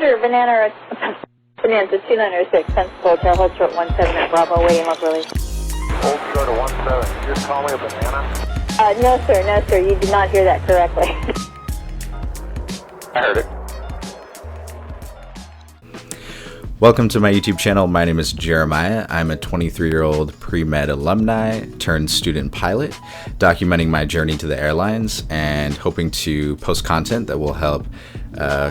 Roger, Banana 296, Pensacola Hotel, hold short 17 at Bravo, waiting local release. Hold short of 17, you just call me a banana? No sir, you did not hear that correctly. I heard it. Welcome to my YouTube channel. My name is Jeremiah. I'm a 23-year-old pre-med alumni turned student pilot, documenting my journey to the airlines and hoping to post content that will help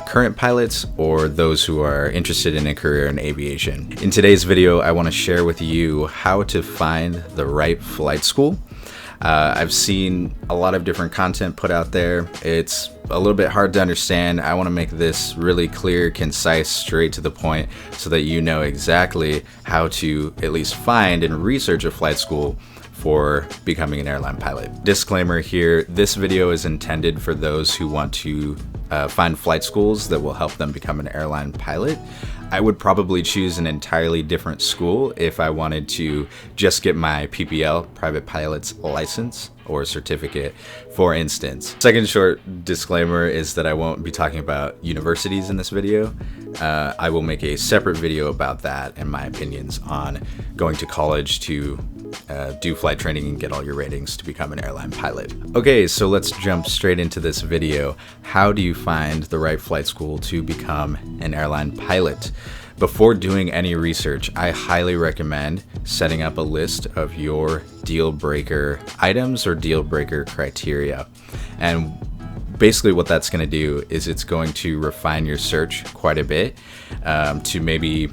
current pilots or those who are interested in a career in aviation. In today's video, I want to share with you how to find the right flight school. I've seen a lot of different content put out there. It's a little bit hard to understand. I want to make this really clear, concise, straight to the point so that you know exactly how to at least find and research a flight school for becoming an airline pilot. Disclaimer here, this video is intended for those who want to find flight schools that will help them become an airline pilot. I would probably choose an entirely different school if I wanted to just get my PPL, private pilot's license or certificate, for instance. Second short disclaimer is that I won't be talking about universities in this video. I will make a separate video about that and my opinions on going to college to do flight training and get all your ratings to become an airline pilot. Okay, so let's jump straight into this video. How do you find the right flight school to become an airline pilot? Before doing any research, I highly recommend setting up a list of your deal breaker items or deal breaker criteria. And basically what that's going to do is it's going to refine your search quite a bit to maybe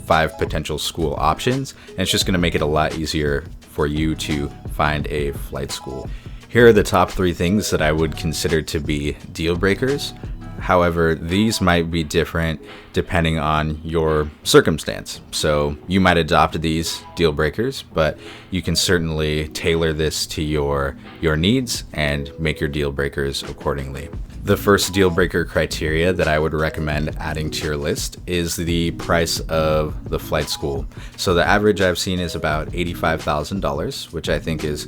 5 potential school options, and it's just going to make it a lot easier for you to find a flight school. Here are the top 3 things that I would consider to be deal breakers. However, these might be different depending on your circumstance. So you might adopt these deal breakers, but you can certainly tailor this to your needs and make your deal breakers accordingly. The first deal breaker criteria that I would recommend adding to your list is the price of the flight school. So the average I've seen is about $85,000, which I think is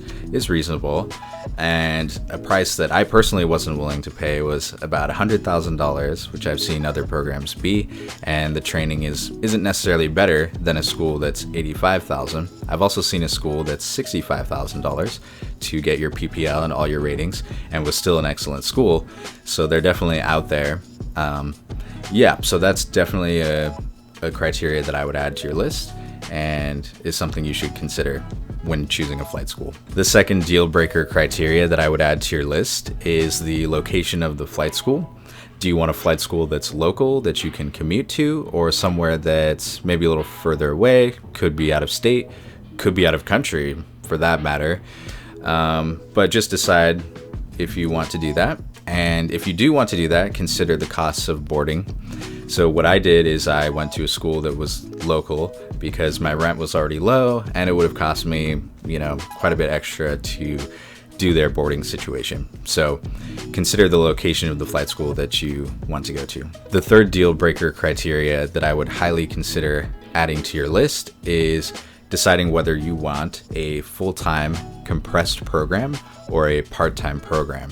reasonable. And a price that I personally wasn't willing to pay was about $100,000, which I've seen other programs be. And the training isn't necessarily better than a school that's $85,000. I've also seen a school that's $65,000 to get your PPL and all your ratings and was still an excellent school. So they're definitely out there. So that's definitely a criteria that I would add to your list and is something you should consider when choosing a flight school. The second deal breaker criteria that I would add to your list is the location of the flight school. Do you want a flight school that's local, that you can commute to, or somewhere that's maybe a little further away, could be out of state, could be out of country for that matter. But just decide if you want to do that. And if you do want to do that, consider the costs of boarding. So what I did is I went to a school that was local because my rent was already low and it would have cost me, quite a bit extra to do their boarding situation. So consider the location of the flight school that you want to go to. The third deal breaker criteria that I would highly consider adding to your list is deciding whether you want a full-time compressed program or a part-time program.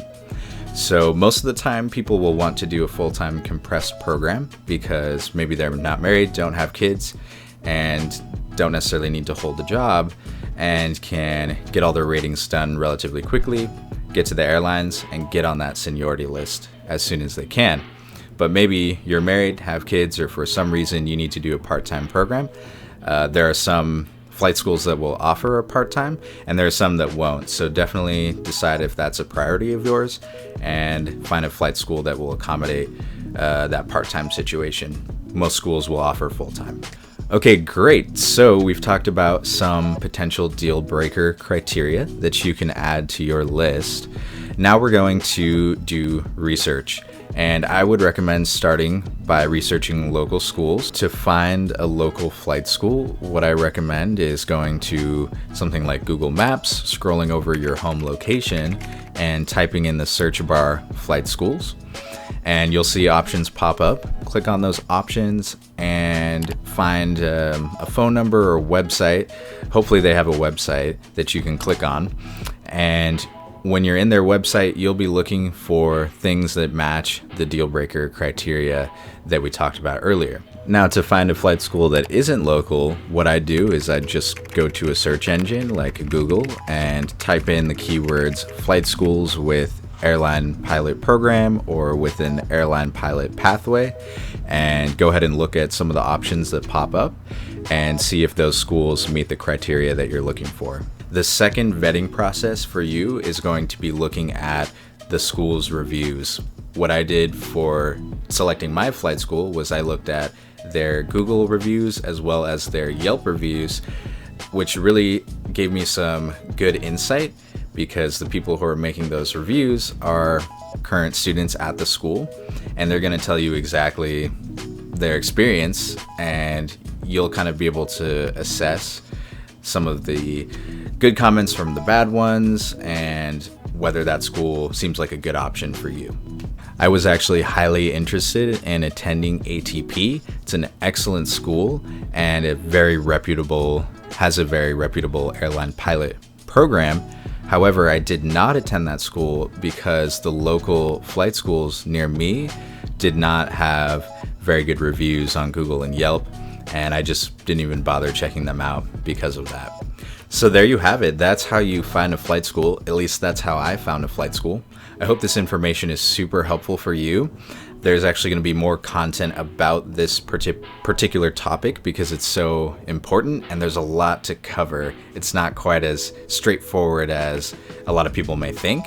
So most of the time people will want to do a full-time compressed program because maybe they're not married, don't have kids, and don't necessarily need to hold a job and can get all their ratings done relatively quickly, get to the airlines, and get on that seniority list as soon as they can. But maybe you're married, have kids, or for some reason you need to do a part-time program. There are some flight schools that will offer a part-time, and there are some that won't. So definitely decide if that's a priority of yours and find a flight school that will accommodate that part-time situation. Most schools will offer full-time. Okay, great. So we've talked about some potential deal breaker criteria that you can add to your list. Now we're going to do research. And I would recommend starting by researching local schools. To find a local flight school, what I recommend is going to something like Google Maps, scrolling over your home location, and typing in the search bar flight schools. And you'll see options pop up. Click on those options and find a phone number or website. Hopefully they have a website that you can click on. And When you're in their website, you'll be looking for things that match the deal breaker criteria that we talked about earlier. Now, to find a flight school that isn't local, what I do is I just go to a search engine like Google and type in the keywords flight schools with airline pilot program or with an airline pilot pathway, and go ahead and look at some of the options that pop up and see if those schools meet the criteria that you're looking for. The second vetting process for you is going to be looking at the school's reviews. What I did for selecting my flight school was I looked at their Google reviews as well as their Yelp reviews, which really gave me some good insight because the people who are making those reviews are current students at the school, and they're going to tell you exactly their experience, and you'll kind of be able to assess some of the good comments from the bad ones and whether that school seems like a good option for you. I was actually highly interested in attending ATP. It's an excellent school and has a very reputable airline pilot program. However, I did not attend that school because the local flight schools near me did not have very good reviews on Google and Yelp, and I just didn't even bother checking them out because of that. So there you have it. That's how you find a flight school. At least that's how I found a flight school. I hope this information is super helpful for you. There's actually going to be more content about this particular topic because it's so important and there's a lot to cover. It's not quite as straightforward as a lot of people may think.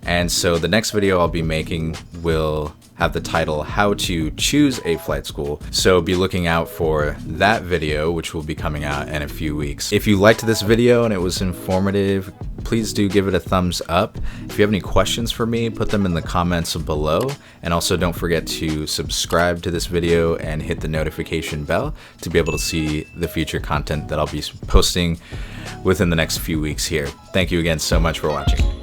And so the next video I'll be making will have the title How to Choose a Flight School. So be looking out for that video, which will be coming out in a few weeks. If you liked this video and it was informative, please do give it a thumbs up. If you have any questions for me, put them in the comments below. And also don't forget to subscribe to this video and hit the notification bell to be able to see the future content that I'll be posting within the next few weeks here. Thank you again so much for watching.